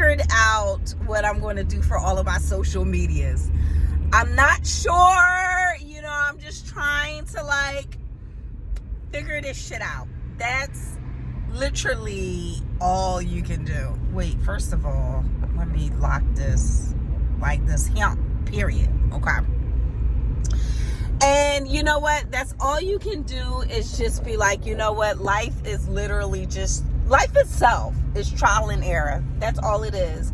figured out what I'm going to do for all of my social medias. I'm not sure, I'm just trying to like figure this shit out. That's literally all you can do. Wait, first of all, let me lock this, like this here, period. Okay. And you know what? That's all you can do is just be like, you know what? Life is literally just, life itself is trial and error. That's all it is.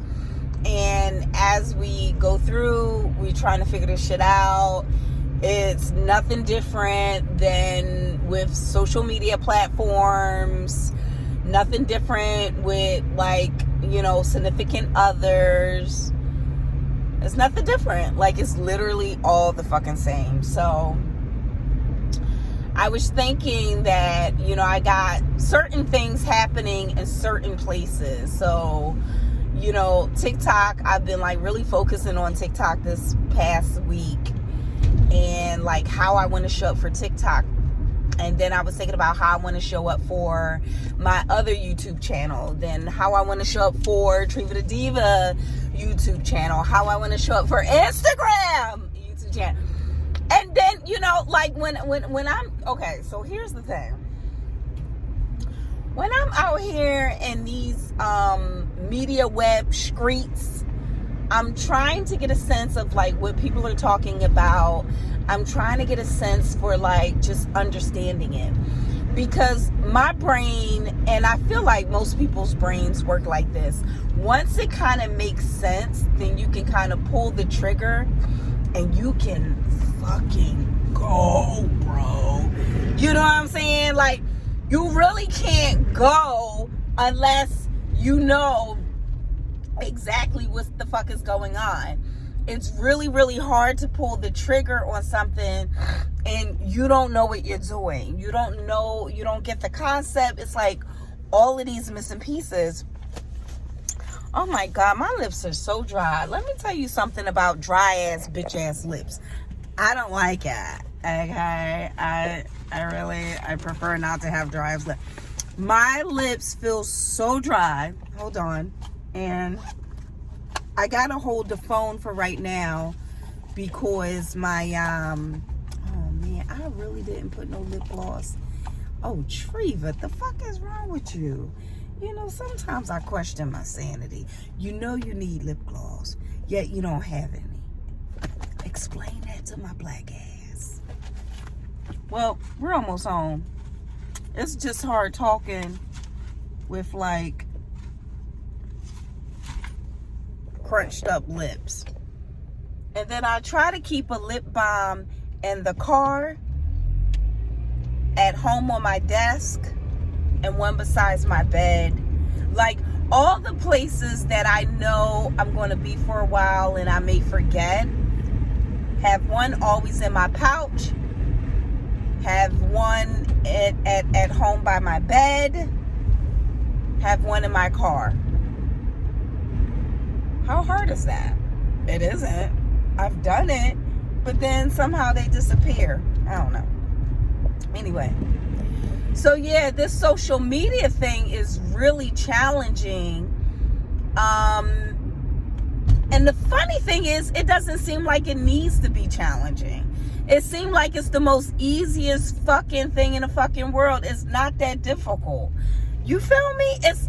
And as we go through, we trying to figure this shit out. It's nothing different than with social media platforms. Nothing different with like, significant others. It's nothing different. Like, it's literally all the fucking same. So I was thinking that, I got certain things happening in certain places. So, TikTok, I've been like really focusing on TikTok this past week and like how I want to show up for TikTok. And then I was thinking about how I want to show up for my other YouTube channel. Then how I want to show up for Triva the Diva YouTube channel. How I want to show up for Instagram YouTube channel. And then, like when I'm, okay, so here's the thing. When I'm out here in these media web streets, I'm trying to get a sense of like what people are talking about. I'm trying to get a sense for like just understanding it, because my brain, and I feel like most people's brains work like this. Once it kind of makes sense, then you can kind of pull the trigger and you can fucking go, bro. You know what I'm saying? Like, you really can't go unless you know exactly what the fuck is going on. It's really, really hard to pull the trigger on something and you don't know what you're doing. You don't know, you don't get the concept. It's like all of these missing pieces. Oh my God, my lips are so dry. Let me tell you something about dry ass, bitch ass lips. I don't like it. Okay, I prefer not to have dry lips. My lips feel so dry. Hold on. And I gotta hold the phone for right now because my, oh man, I really didn't put no lip gloss. Oh, Triva, the fuck is wrong with you? Sometimes I question my sanity. You need lip gloss, yet you don't have any. Explain that to my black ass. Well, we're almost home. It's just hard talking with like crunched up lips. And then I try to keep a lip balm in the car, at home on my desk, and one besides my bed. Like all the places that I know I'm going to be for a while and I may forget, have one always in my pouch, have one at home by my bed, have one in my car. How hard is that? It isn't. I've done it, but then somehow they disappear. I don't know. Anyway, so yeah, this social media thing is really challenging. And the funny thing is, it doesn't seem like it needs to be challenging. It seems like it's the most easiest fucking thing in the fucking world. It's not that difficult. You feel me? It's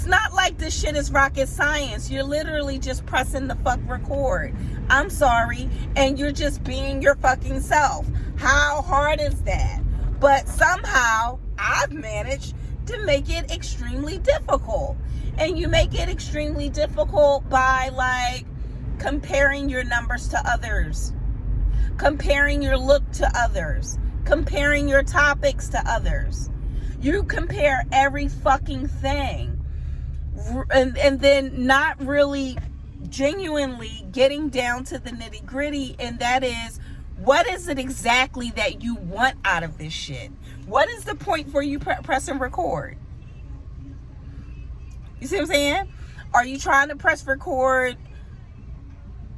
not like this shit is rocket science. You're literally just pressing the fuck record. I'm sorry. And you're just being your fucking self. How hard is that? But somehow I've managed to make it extremely difficult. And you make it extremely difficult by like comparing your numbers to others, comparing your look to others, comparing your topics to others. You compare every fucking thing. And then not really genuinely getting down to the nitty gritty, and that is, what is it exactly that you want out of this shit? What is the point for you pressing record? You see what I'm saying? Are you trying to press record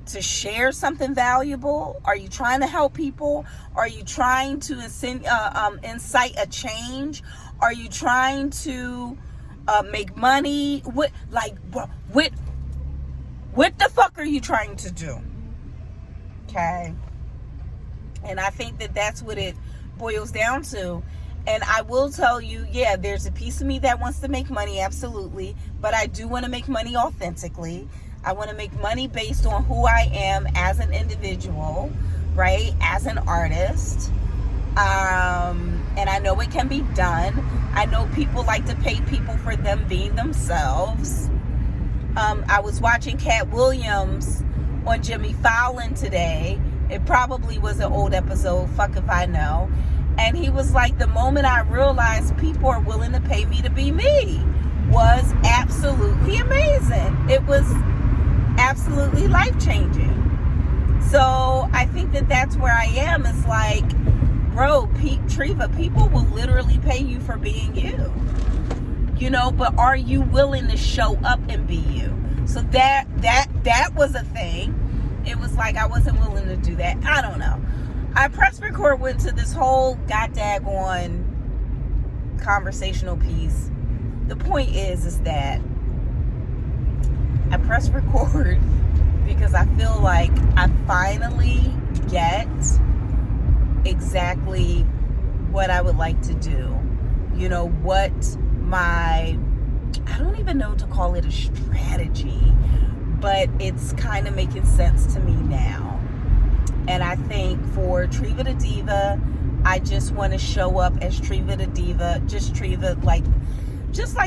to share something valuable? Are you trying to help people? Are you trying to incite a change? Are you trying to make money. What the fuck are you trying to do? Okay. And I think that that's what it boils down to. And I will tell you, yeah, there's a piece of me that wants to make money, absolutely. But I do want to make money authentically. I want to make money based on who I am as an individual, right? As an artist. And I know it can be done. I know people like to pay people for them being themselves. I was watching Cat Williams on Jimmy Fallon today. It probably was an old episode, fuck if I know. And he was like, the moment I realized people are willing to pay me to be me was absolutely amazing. It was absolutely life-changing. So I think that that's where I am. It's like, bro, Treva, people will literally pay you for being you. You know, but are you willing to show up and be you? So that was a thing. It was like I wasn't willing to do that. I don't know. I pressed record, went to this whole goddamn conversational piece. The point is that I pressed record because I feel like I finally get exactly what I would like to do. You know, what I don't even know to call it a strategy, but it's kind of making sense to me now. And I think for Treva the Diva, I just want to show up as Treva the Diva, just like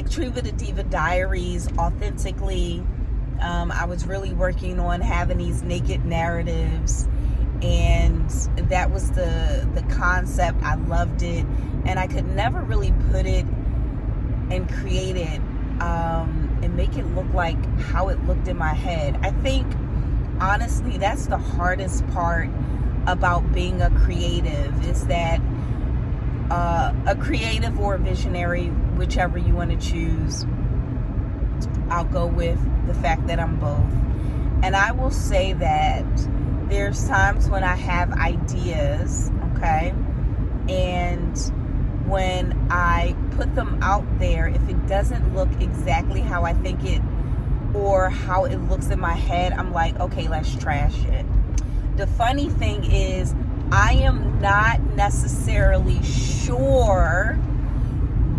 Treva the Diva Diaries, authentically. I was really working on having these naked narratives, and that was the concept. I loved it, and I could never really put it and create it and make it look like how it looked in my head. I think honestly that's the hardest part about being a creative, is that a creative or a visionary, whichever you want to choose. I'll go with the fact that I'm both. And I will say that there's times when I have ideas, okay, and when I put them out there, if it doesn't look exactly how I think it or how it looks in my head, I'm like, okay, let's trash it. The funny thing is, I am not necessarily sure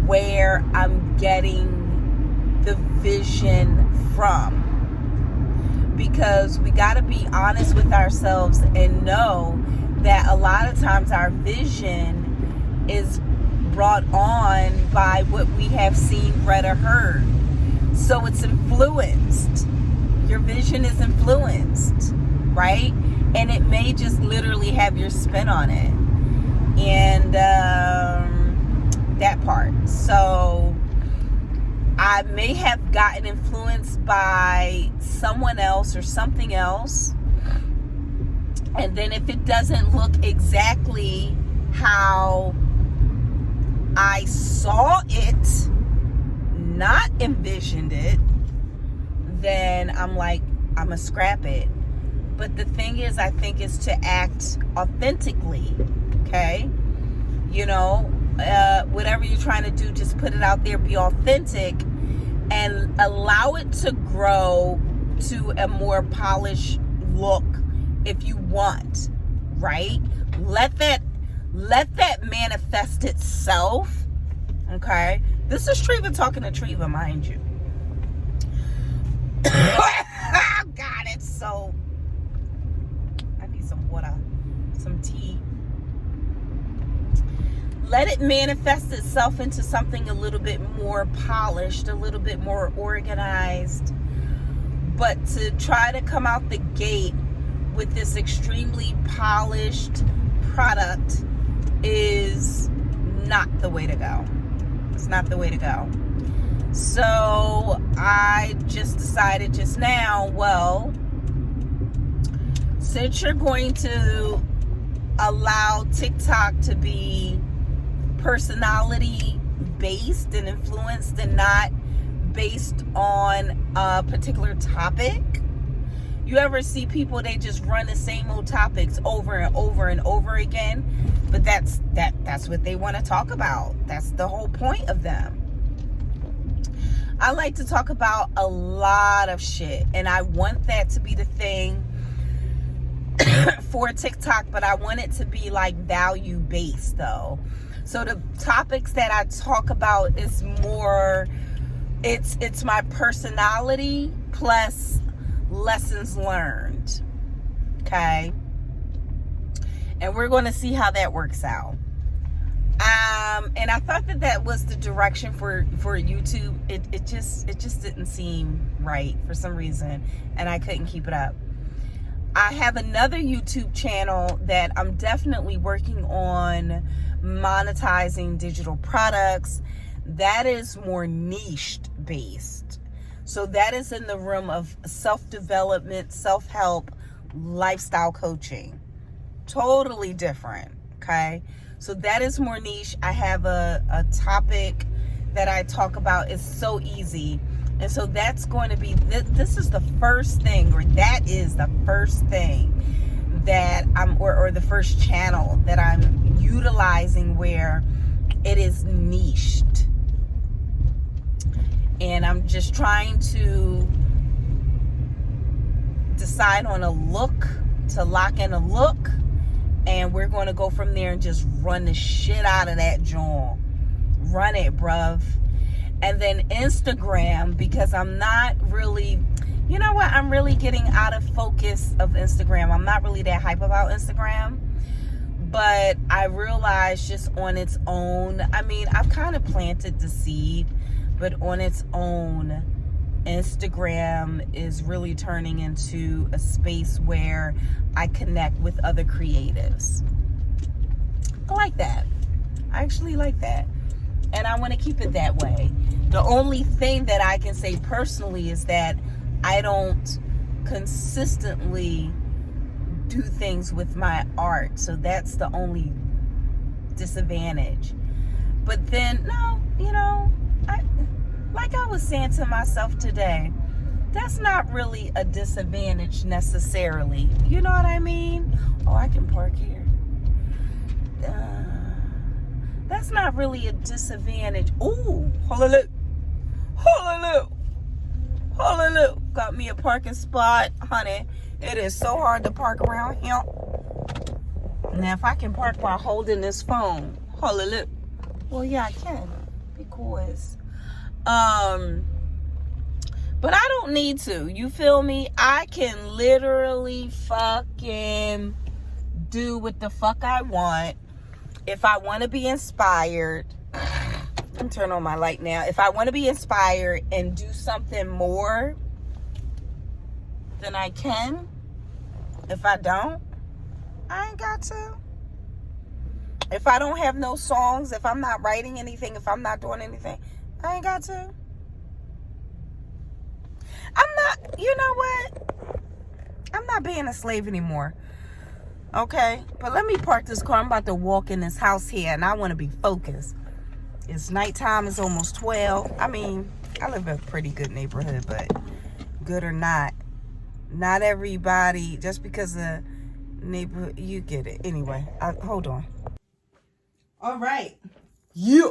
where I'm getting the vision from, because we got to be honest with ourselves and know that a lot of times our vision is brought on by what we have seen, read, or heard. So it's influenced. Your vision is influenced, right? And it may just literally have your spin on it. And that part. So I may have gotten influenced by someone else or something else. And then if it doesn't look exactly how I saw it, not envisioned it, then I'm like, I'm gonna scrap it. But the thing is, I think is to act authentically, okay? You know, whatever you're trying to do, just put it out there, be authentic, and allow it to grow to a more polished look if you want, right? Let that manifest itself, okay? This is Treva talking to Treva, mind you. Oh, God, it's so... I need some water, some tea. Let it manifest itself into something a little bit more polished, a little bit more organized. But to try to come out the gate with this extremely polished product is not the way to go. It's not the way to go. So I just decided just now, well, since you're going to allow TikTok to be personality based and influenced and not based on a particular topic, you ever see people, they just run the same old topics over and over and over again, but that's what they want to talk about. That's the whole point of them. I like to talk about a lot of shit, and I want that to be the thing for TikTok, but I want it to be like value based though. So the topics that I talk about is more, it's my personality plus lessons learned. Okay? And we're going to see how that works out. And I thought that was the direction for YouTube. It just didn't seem right for some reason, and I couldn't keep it up. I have another YouTube channel that I'm definitely working on monetizing digital products. That is more niched based. So that is in the realm of self-development, self-help, lifestyle coaching. Totally different, okay? So that is more niche. I have a topic that I talk about. It's so easy. And so that's going to be, this is the first thing, or that is the first thing that or the first channel that I'm utilizing where it is niched. And I'm just trying to decide on a look, to lock in a look. And we're going to go from there and just run the shit out of that joint. Run it, bruv. And then Instagram, because I'm not really, you know what? I'm really getting out of focus of Instagram. I'm not really that hype about Instagram. But I realized just on its own, I mean, I've kind of planted the seed, but on its own, Instagram is really turning into a space where I connect with other creatives. I like that. I actually like that. And I want to keep it that way. The only thing that I can say personally is that I don't consistently do things with my art. So that's the only disadvantage. But then, no, you know, like I was saying to myself today, that's not really a disadvantage necessarily. You know what I mean? Oh, I can park here. That's not really a disadvantage. Ooh, hallelujah. Hallelujah. Hallelujah. Got me a parking spot, honey. It is so hard to park around here. Now, if I can park while holding this phone, hallelujah. Well, yeah, I can. Because but I don't need to. You feel me? I can literally fucking do what the fuck I want. If I want to be inspired, I'm turning on my light now. If I want to be inspired and do something more, then I can. If I don't, I ain't got to. If I don't have no songs, if I'm not writing anything, if I'm not doing anything, I ain't got to. I'm not, you know what? I'm not being a slave anymore. Okay? But let me park this car. I'm about to walk in this house here, and I want to be focused. It's nighttime. It's almost 12. I mean, I live in a pretty good neighborhood, but good or not everybody, just because the neighborhood, you get it. Anyway, hold on. All right. Yeah.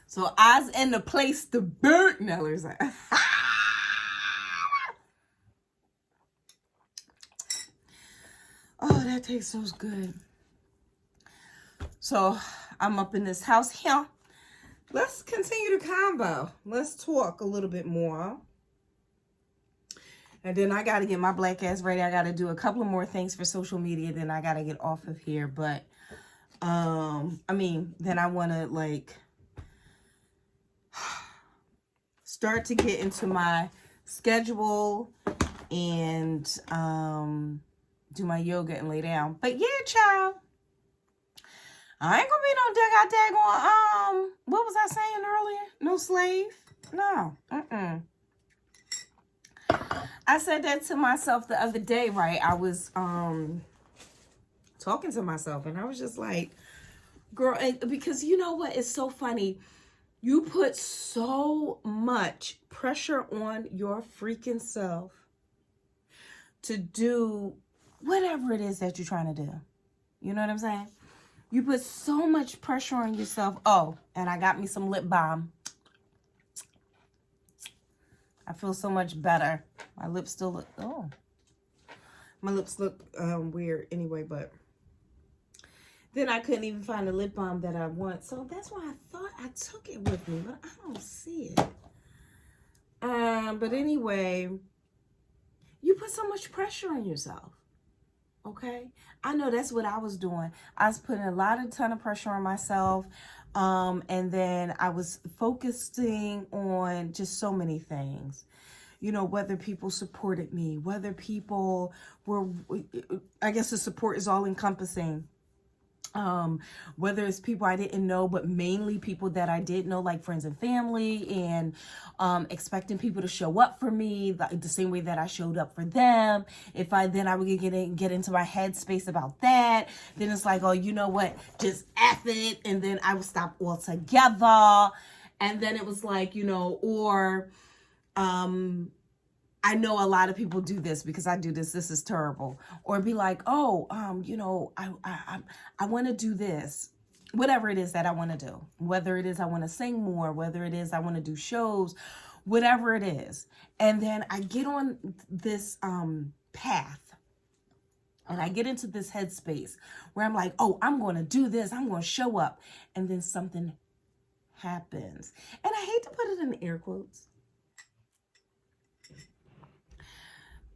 So I was in the place to burn. Neller's like, oh, that tastes so good. So I'm up in this house here. Let's continue the combo. Let's talk a little bit more. And then I got to get my black ass ready. I got to do a couple of more things for social media. Then I got to get off of here. But, I mean, then I want to, like, start to get into my schedule and do my yoga and lay down. But, yeah, child. I ain't gonna be no daggone, what was I saying earlier? No slave? No. I said that to myself the other day, right? I was talking to myself, and I was just like, girl, because you know what? It's so funny. You put so much pressure on your freaking self to do whatever it is that you're trying to do. You know what I'm saying? You put so much pressure on yourself. Oh, and I got me some lip balm. I feel so much better. My lips still look, my lips look weird anyway, but then I couldn't even find the lip balm that I want. So that's why I thought I took it with me, but I don't see it. But anyway, you put so much pressure on yourself. Okay, I know that's what I was doing. I was putting a ton of pressure on myself. And then I was focusing on just so many things, you know, whether people supported me, whether people were, I guess the support is all encompassing. Whether it's people I didn't know, but mainly people that I did know, like friends and family, and expecting people to show up for me the same way that I showed up for them. If I would get into my headspace about that, then it's like, oh, you know what, just F it, and then I would stop altogether. And then it was like, you know, or I know a lot of people do this because I do this. This is terrible. Or be like, oh, you know, I want to do this, whatever it is that I want to do. Whether it is I want to sing more, whether it is I want to do shows, whatever it is. And then I get on this path, and I get into this headspace where I'm like, oh, I'm going to do this. I'm going to show up, and then something happens, and I hate to put it in air quotes.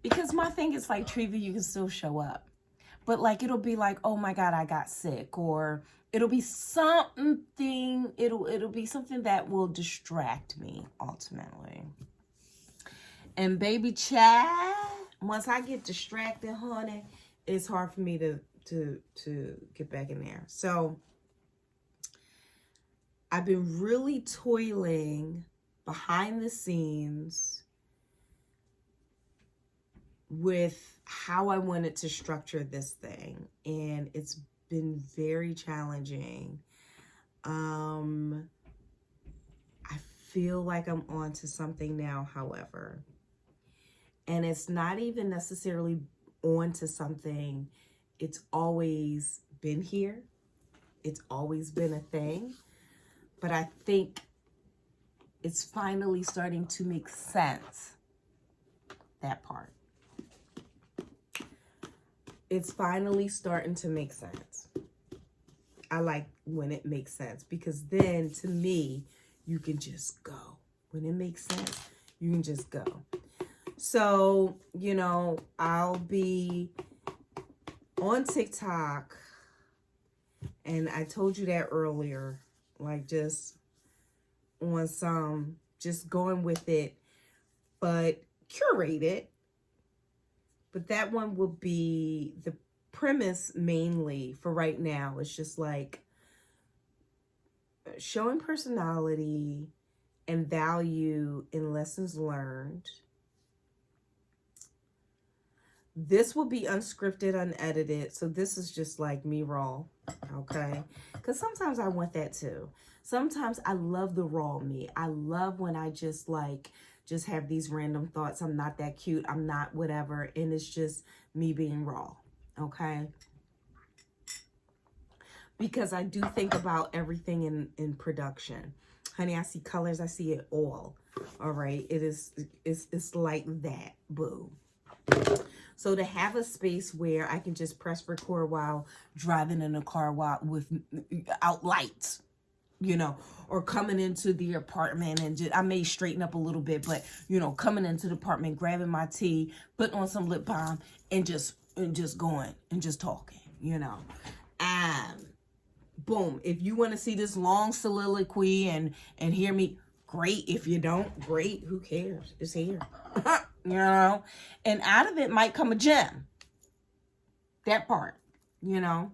Because my thing is like, Treva, you can still show up. But like, it'll be like, oh my God, I got sick. Or it'll be something, it'll be something that will distract me ultimately. And baby child, once I get distracted, honey, it's hard for me to get back in there. So I've been really toiling behind the scenes with how I wanted to structure this thing, and it's been very challenging. I feel like I'm onto something now, however, and it's not even necessarily onto something. It's always been here. It's always been a thing, but I think it's finally starting to make sense, that part. It's finally starting to make sense. I like when it makes sense, because then to me, you can just go. When it makes sense, you can just go. So, you know, I'll be on TikTok, and I told you that earlier, like just on some, just going with it, but curated. But that one will be the premise mainly for right now. It's just like showing personality and value in lessons learned. This will be unscripted, unedited. So this is just like me raw, okay? Because sometimes I want that too. Sometimes I love the raw me. I love when I just have these random thoughts. I'm not that cute. I'm not whatever. And it's just me being raw. Okay. Because I do think about everything in production. Honey, I see colors. I see it all. All right. It's like that. Boo. So to have a space where I can just press record while driving in a car without lights, you know, or coming into the apartment, and I may straighten up a little bit, but you know, coming into the apartment, grabbing my tea, putting on some lip balm, and just going and just talking, you know. Boom. If you want to see this long soliloquy and hear me, great. If you don't, great. Who cares? It's here. You know, and out of it might come a gem. That part, you know.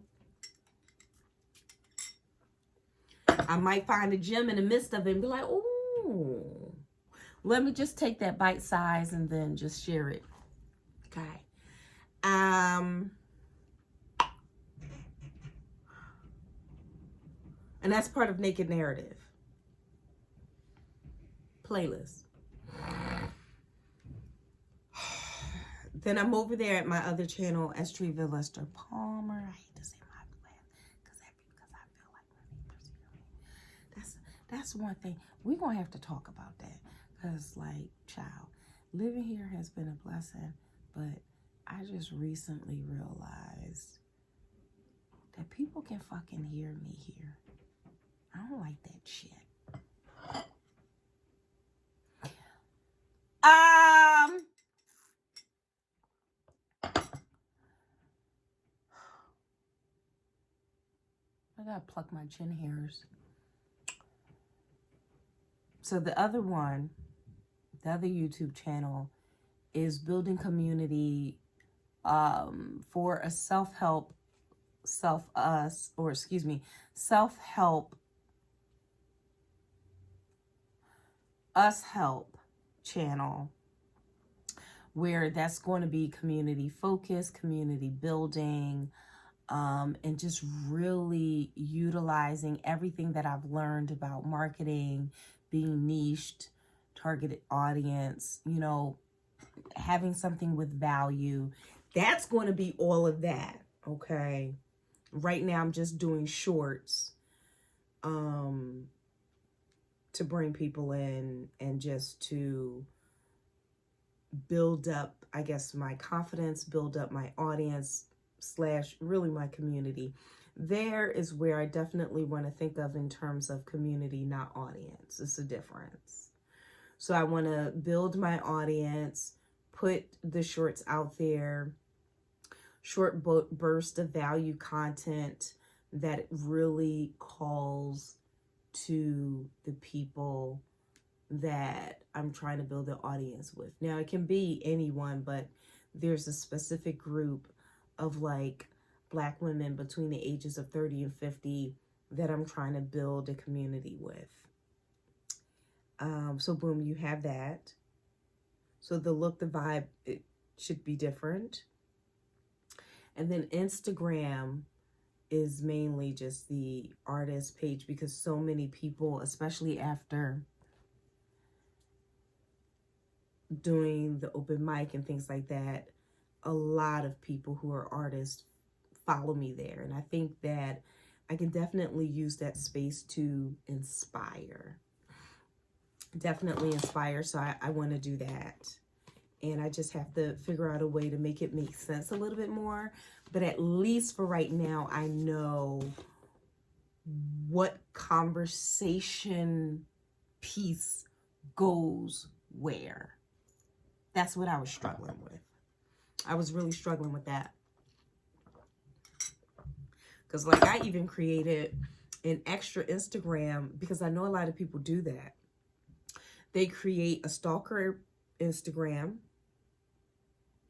I might find a gem in the midst of it and be like, oh, let me just take that bite size and then just share it. Okay. And that's part of Naked Narrative playlist. Then I'm over there at my other channel, S. Treva Lester Palmer. I hate to say my plan because I feel like my neighbors hear me. That's one thing. We're going to have to talk about that. Because, like, child, living here has been a blessing, but I just recently realized that people can fucking hear me here. I don't like that shit. I gotta pluck my chin hairs. So the other one, the other YouTube channel is building community for a self-help us help channel, where that's going to be community focused, community building, and just really utilizing everything that I've learned about marketing, being niched, targeted audience, you know, having something with value. That's going to be all of that, okay? Right now, I'm just doing shorts to bring people in and just to build up, I guess, my confidence, build up my audience / really my community. There is where I definitely want to think of in terms of community, not audience. It's a difference. So I want to build my audience, put the shorts out there, short burst of value content that really calls to the people that I'm trying to build an audience with. Now, it can be anyone, but there's a specific group of like Black women between the ages of 30 and 50 that I'm trying to build a community with. So boom, you have that. So the look, the vibe, it should be different. And then Instagram is mainly just the artist page, because so many people, especially after doing the open mic and things like that, a lot of people who are artists follow me there. And I think that I can definitely use that space to inspire. Definitely inspire. So I want to do that. And I just have to figure out a way to make it make sense a little bit more. But at least for right now, I know what conversation piece goes where. That's what I was struggling with. I was really struggling with that. Because like I even created an extra Instagram, because I know a lot of people do that. They create a stalker Instagram,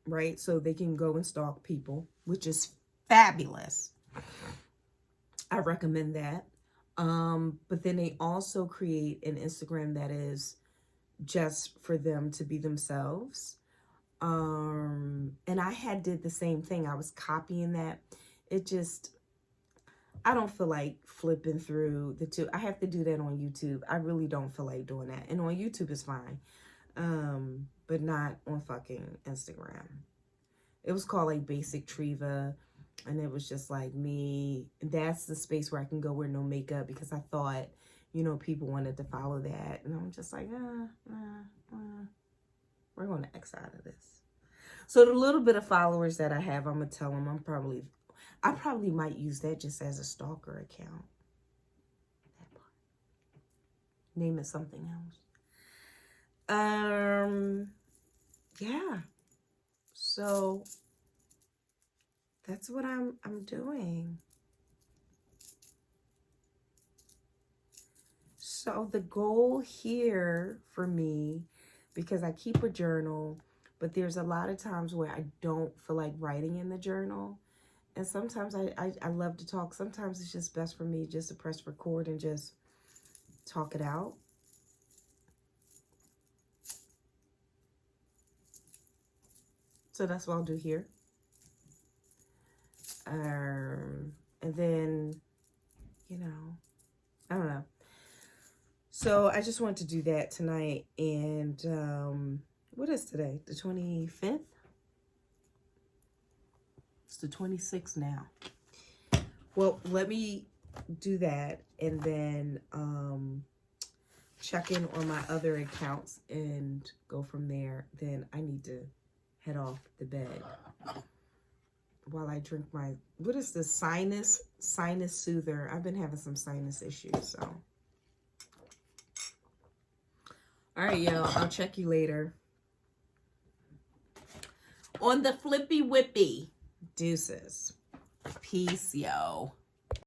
right? So they can go and stalk people, which is fabulous. I recommend that. But then they also create an Instagram that is just for them to be themselves. And I did the same thing. I was copying that. It just, I don't feel like flipping through the two. I have to do that on YouTube. I really don't feel like doing that. And on YouTube is fine. But not on fucking Instagram. It was called like Basic Triva. And it was just like me. That's the space where I can go wear no makeup, because I thought, you know, people wanted to follow that. And I'm just like, we're going to X out of this. So the little bit of followers that I have, I'm going to tell them I probably might use that just as a stalker account. That part. Name it something else. Yeah. So that's what I'm doing. So the goal here for me, because I keep a journal, but there's a lot of times where I don't feel like writing in the journal. And sometimes I love to talk. Sometimes it's just best for me just to press record and just talk it out. So that's what I'll do here. And then, you know, I don't know. So I just wanted to do that tonight. And what is today? The 25th? It's the 26th now. Well, let me do that. And then check in on my other accounts and go from there, then I need to head off the bed while I drink my, what is the sinus soother? I've been having some sinus issues, so. All right, y'all, I'll check you later. On the flippy whippy. Deuces. Peace, yo.